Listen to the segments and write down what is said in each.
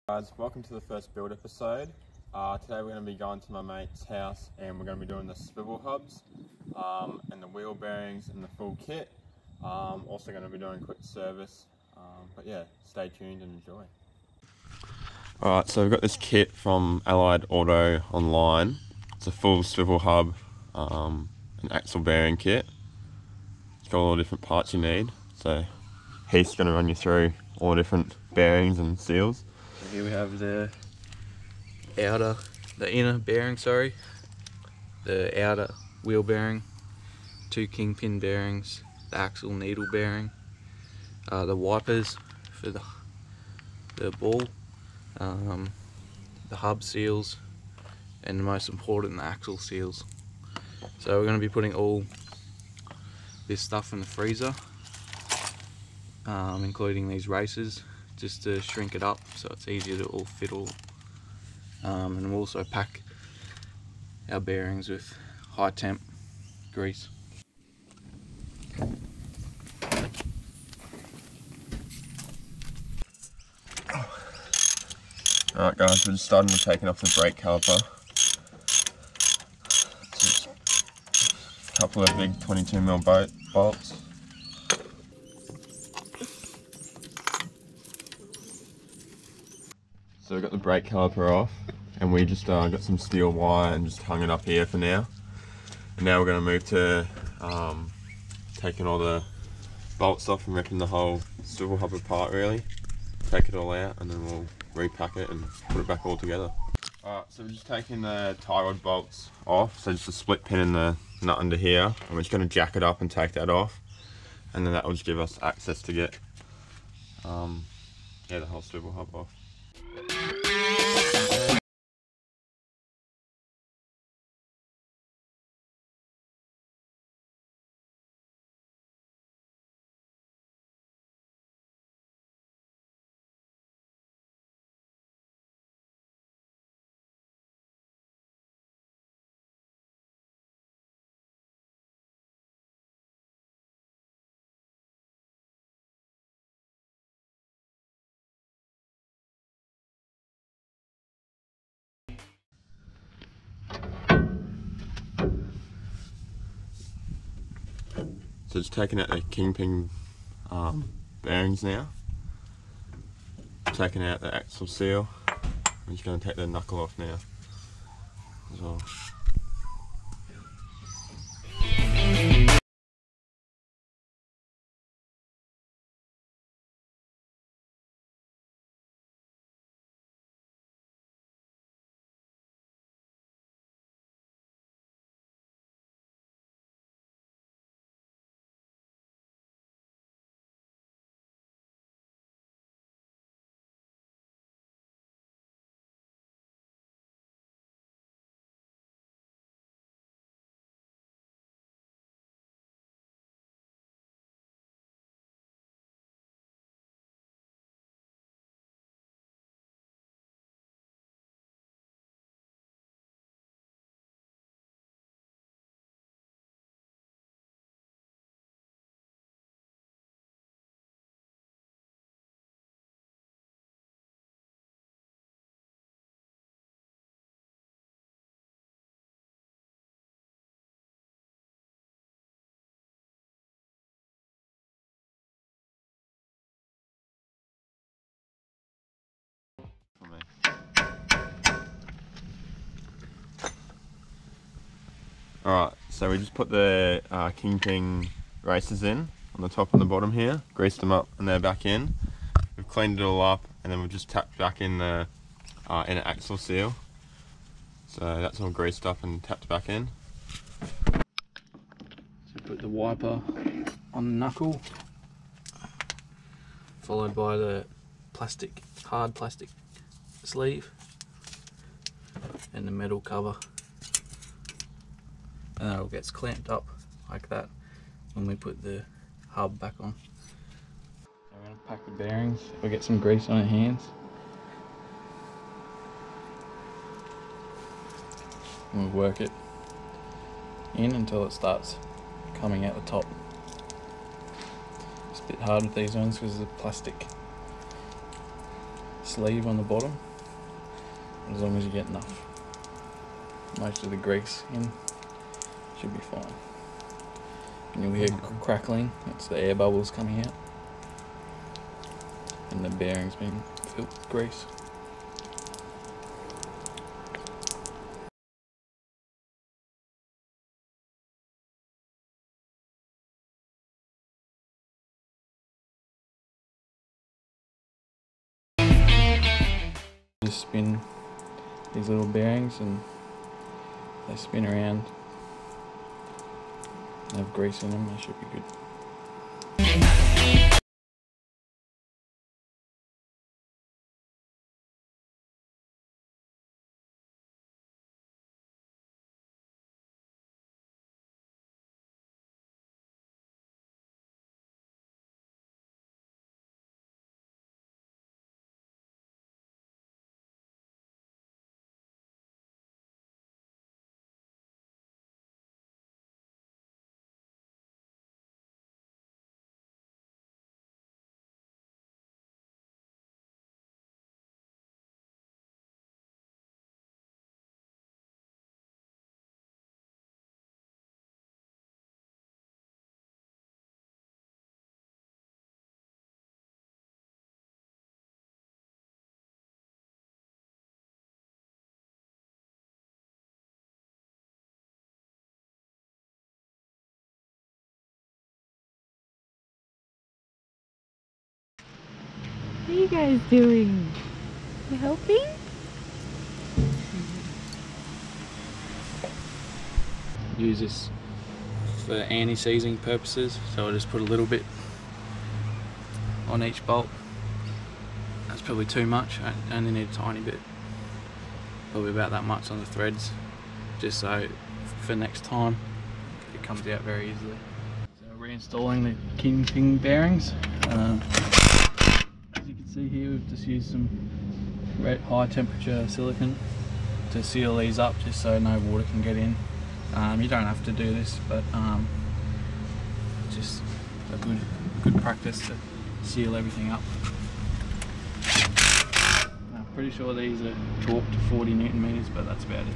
Guys, welcome to the first build episode. Today we're going to be going to my mate's house and we're going to be doing the swivel hubs and the wheel bearings and the full kit. Also going to be doing quick service, but yeah, stay tuned and enjoy. Alright, so we've got this kit from Allied Auto online. It's a full swivel hub, an axle bearing kit. It's got all the different parts you need. So Heath's going to run you through all the different bearings and seals. So here we have the inner bearing, the outer wheel bearing, 2 kingpin bearings, the axle needle bearing, the wipers for the ball, the hub seals, and the most important, the axle seals. So we're going to be putting all this stuff in the freezer, including these races, just to shrink it up so it's easier to all fit all. And we'll also pack our bearings with high temp grease. Alright guys, we're just starting to taking off the brake caliper. Just a couple of big 22mm bolts. So we've got the brake caliper off and we just got some steel wire and just hung it up here for now. And now we're going to move to taking all the bolts off and ripping the whole swivel hub apart really. Take it all out and then we'll repack it and put it back all together. Alright, so we're just taking the tie rod bolts off, so just a split pin in the nut under here, and we're just going to jack it up and take that off, and then that will just give us access to get the whole swivel hub off. So just taking out the kingpin bearings now, taking out the axle seal. I'm just going to take the knuckle off now as well. Alright, so we just put the kingpin races in on the top and the bottom here, greased them up and they're back in. We've cleaned it all up and then we've just tapped back in the inner axle seal. So that's all greased up and tapped back in. So put the wiper on the knuckle, followed by the hard plastic sleeve and the metal cover. And that all gets clamped up like that when we put the hub back on. So we're going to pack the bearings. We'll get some grease on our hands. And we'll work it in until it starts coming out the top. It's a bit hard with these ones because of the plastic sleeve on the bottom, as long as you get enough, most of the grease in, should be fine. And you'll hear crackling, that's the air bubbles coming out, and the bearings being filled with grease. Just spin these little bearings and they spin around. They have grease in them, they should be good. What are you guys doing? You helping? Use this for anti-seizing purposes, so I'll just put a little bit on each bolt. That's probably too much, I only need a tiny bit. Probably about that much on the threads, just so for next time it comes out very easily. So reinstalling the kingpin bearings. As you can see here, we've just used some high temperature silicone to seal these up, just so no water can get in. You don't have to do this, but just a good practice to seal everything up. I'm pretty sure these are chalked to 40 Newton meters, but that's about it.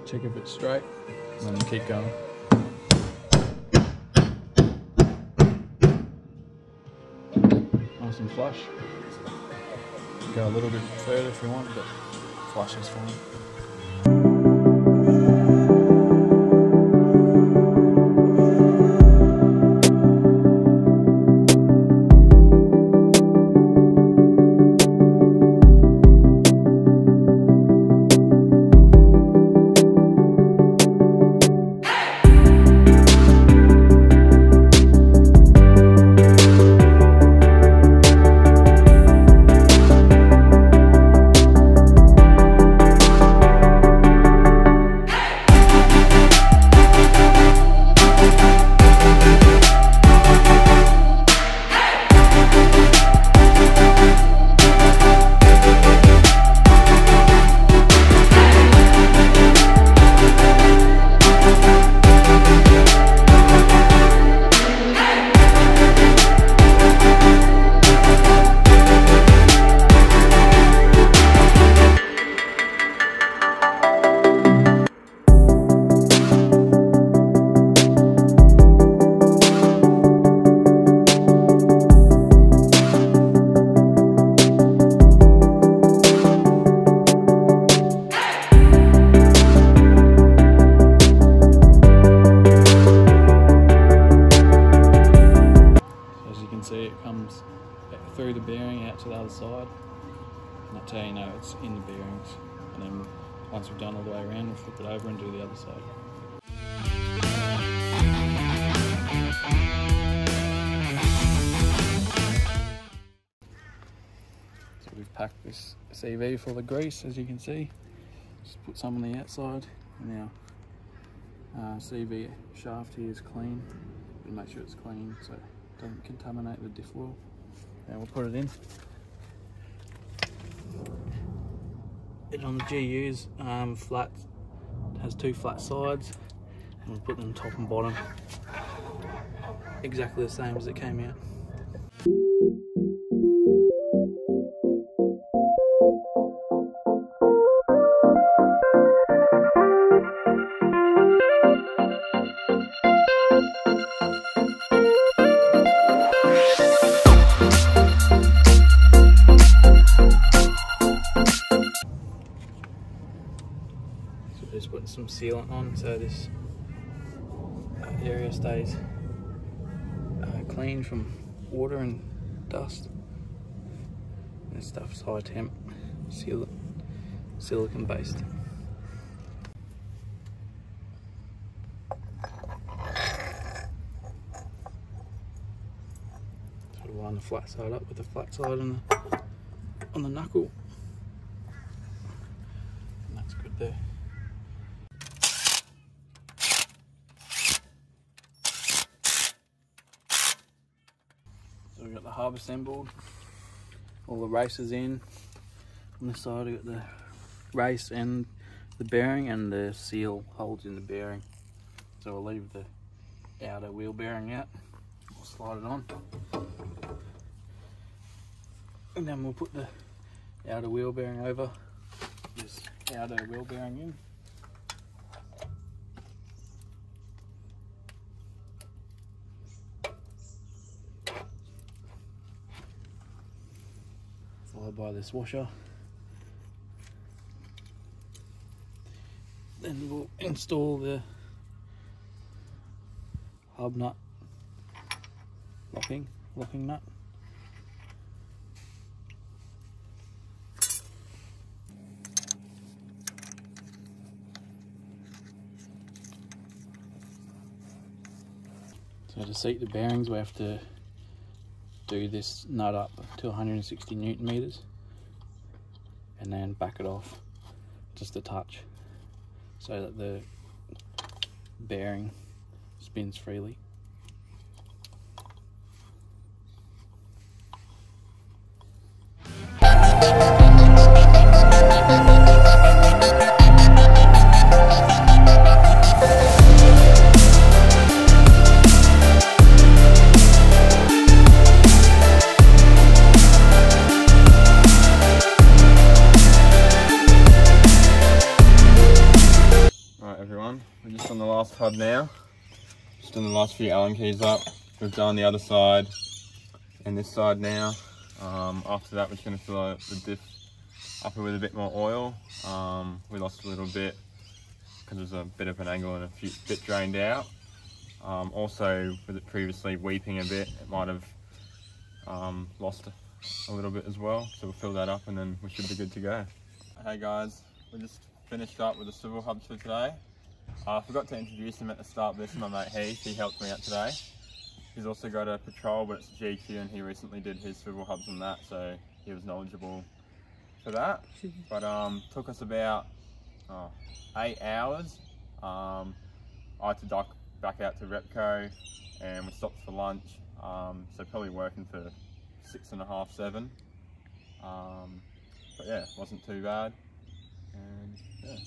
Check if it's straight, and then keep going. Nice and flush. Go a little bit further if you want, but flush is fine. Through the bearing out to the other side, and that's how you know it's in the bearings. And then once we've done all the way around, we'll flip it over and do the other side. So we've packed this CV full of grease, as you can see. Just put some on the outside, and now CV shaft here is clean. We'll make sure it's clean so it doesn't contaminate the diff wheel. And we'll put it in. It on the GU's flat, it has 2 flat sides, and we'll put them top and bottom exactly the same as it came out. Just putting some sealant on so this area stays clean from water and dust. This stuff's high temp, silicon based. Sort of line the flat side up with the flat side on the knuckle, and that's good there. So we've got the hub assembled, all the races in. On this side we've got the race and the bearing, and the seal holds in the bearing. So we'll leave the outer wheel bearing out, we'll slide it on. And then we'll put the outer wheel bearing over this outer wheel bearing in. Followed by this washer. Then we'll install the hub nut locking nut. So to seat the bearings we have to do this nut up to 160 Newton meters and then back it off just a touch so that the bearing spins freely. We're just on the last hub now, just doing the last few Allen keys up. We've done the other side and this side now. After that we're just going to fill out the diff upper with a bit more oil. We lost a little bit because there's a bit of an angle and a bit drained out. Also with it previously weeping a bit, it might have lost a little bit as well, so we'll fill that up and then we should be good to go. Hey guys, we just finished up with the swivel hubs for today. I forgot to introduce him at the start, but this is my mate Heath. He helped me out today. He's also got a Patrol, but it's GQ, and he recently did his swivel hubs on that, so he was knowledgeable for that. But took us about 8 hours. I had to duck back out to Repco, and we stopped for lunch. So probably working for 6.5, 7. But yeah, it wasn't too bad. And yeah.